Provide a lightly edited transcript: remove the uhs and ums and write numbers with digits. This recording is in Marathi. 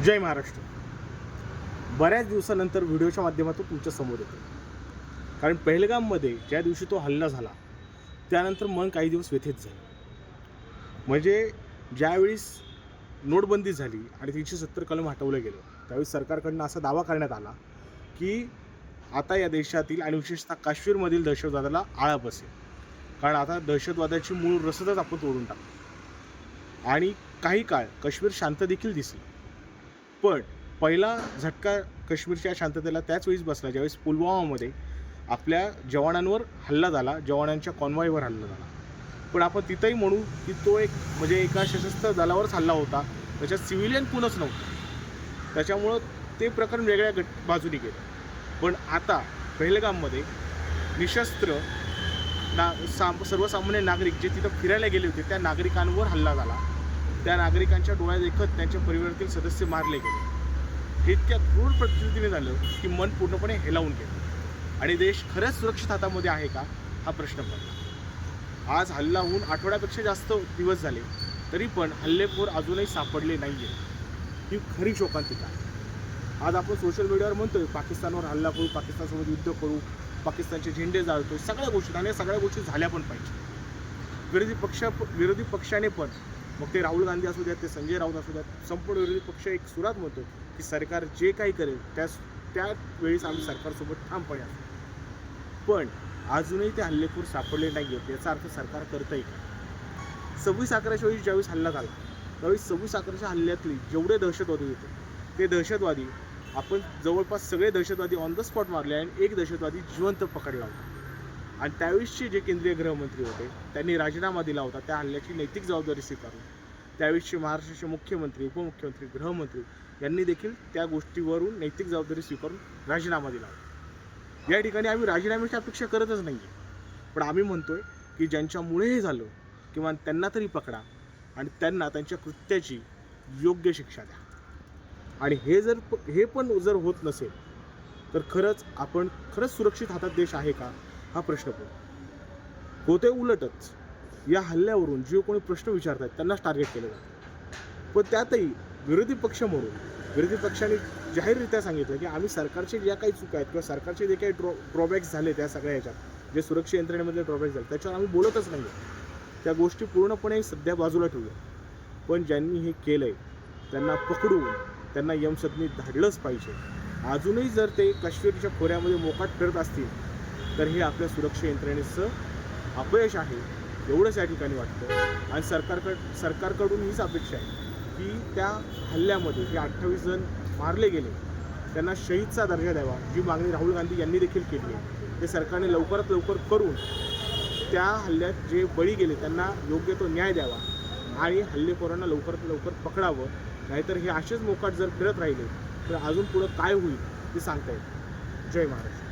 जय महाराष्ट्र. बऱ्याच दिवसानंतर व्हिडिओच्या माध्यमातून तुमच्या समोर येतो. कारण पहलगाममध्ये ज्या दिवशी तो हल्ला झाला त्यानंतर मन काही दिवस व्यथित झालं. म्हणजे ज्यावेळेस नोटबंदी झाली आणि 370 कलम हटवलं गेलं त्यावेळी सरकारकडनं असा दावा करण्यात आला की आता या देशातील आणि विशेषतः काश्मीरमधील दहशतवादाला आळा बसेल. कारण आता दहशतवादाची मूळ रसदच आपण तोडून टाकू आणि काही काळ काश्मीर शांत देखील दिसलं. पण पहिला झटका काश्मीरच्या शांततेला त्याच वेळीच बसला ज्यावेळेस पुलवामामध्ये आपल्या जवानांवर हल्ला झाला, जवानांच्या कॉन्वॉयवर हल्ला झाला. पण आपण तिथंही म्हणू की तो एक म्हणजे एका सशस्त्र दलावरच हल्ला होता, त्याच्यात सिव्हिलियन कोणच नव्हतं. त्याच्यामुळं ते प्रकरण वेगळ्या बाजूने गेलं. पण आता पहलगाममध्ये निशस्त्र सर्वसामान्य नागरिक जे तिथं फिरायला गेले होते त्या नागरिकांवर हल्ला झाला. त्या नागरिकांच्या डोळ्यात देखत त्यांच्या परिवारातील सदस्य मारले गेले. हे इतक्या क्रूर पद्धतीने झालं की मन पूर्णपणे हेलावून गेलं आणि देश खरंच सुरक्षित हातामध्ये आहे का हा प्रश्न पडला. आज हल्ला होऊन आठवड्यापेक्षा जास्त दिवस झाले तरी पण हल्लेखोर अजूनही सापडले नाही आहे. ही खरी शोकांतिका आहे. आज आपण सोशल मीडियावर म्हणतोय पाकिस्तानवर हल्ला करू, पाकिस्तानसोबत युद्ध करू, पाकिस्तानचे झेंडे जाळतो, सगळ्या गोष्टी आणि सगळ्या गोष्टी झाल्या पण पाहिजे. विरोधी पक्षाने पण मग ते राहुल गांधी असू द्यात, ते संजय राऊत असू द्यात, संपूर्ण विरोधी पक्ष एक सुरात म्हणतो की सरकार जे काही करेल त्यावेळेस आम्ही सरकारसोबत ठामपणे असू. पण अजूनही ते हल्लेखोर सापडले नाही आहेत. याचा अर्थ सरकार करतंय का? 26/11च्या वेळी ज्यावेळेस हल्ला झाला त्यावेळी 26/11च्या हल्ल्यातली जेवढे दहशतवादी होते ते दहशतवादी आपण जवळपास सगळे दहशतवादी ऑन द स्पॉट मारले आणि एक दहशतवादी जिवंत पकडला होता. आणि त्यावेळेसचे जे केंद्रीय गृहमंत्री होते त्यांनी राजीनामा दिला होता त्या हल्ल्याची नैतिक जबाबदारी स्वीकारून. त्यावेळेसचे महाराष्ट्राचे मुख्यमंत्री, उपमुख्यमंत्री, गृहमंत्री यांनी देखील त्या गोष्टीवरून नैतिक जबाबदारी स्वीकारून राजीनामा दिला होता. या ठिकाणी आम्ही राजीनाम्याची अपेक्षा करतच नाही आहे. पण आम्ही म्हणतोय की ज्यांच्यामुळे हे झालं किंवा त्यांना तरी पकडा आणि त्यांना त्यांच्या कृत्याची योग्य शिक्षा द्या. आणि हे पण जर होत नसेल तर खरंच सुरक्षित हातात देश आहे का हा प्रश्न पडतो. होते उलटच. या हल्ल्यावरून जे कोणी प्रश्न विचारत आहेत त्यांनाच टार्गेट केलं जातं. पण त्यातही विरोधी पक्ष म्हणून विरोधी पक्षाने जाहीररित्या सांगितलं की आम्ही सरकारचे ज्या काही चुका आहेत किंवा सरकारचे जे काही ड्रॉबॅक्स झाले त्या सगळ्या ह्याच्यात जे सुरक्षा यंत्रणेमधले ड्रॉबॅक्स झाले त्याच्यावर आम्ही बोलतच नाही आहे. त्या गोष्टी पूर्णपणे सध्या बाजूला ठेवूया. पण ज्यांनी हे केलं आहे त्यांना पकडून त्यांना यमसदनीत धाडलंच पाहिजे. अजूनही जर ते काश्मीरच्या खोऱ्यामध्ये मोकाट फिरत असतील तर हे आपल्या सुरक्षा यंत्रणेचं अपयश आहे एवढंच या ठिकाणी वाटतं. आणि सरकारकडून हीच अपेक्षा आहे की त्या हल्ल्यामध्ये जे 28 जण मारले गेले त्यांना शहीदचा दर्जा द्यावा. जी मागणी राहुल गांधी यांनी देखील केली आहे ते सरकारने लवकरात लवकर करून त्या हल्ल्यात जे बळी गेले त्यांना योग्य तो न्याय द्यावा आणि हल्लेखोरांना लवकरात लवकर पकडावं. नाहीतर हे असेच मोकाट जर फिरत राहिले तर अजून पुढं काय होईल ते सांगता येईल. जय महाराष्ट्र.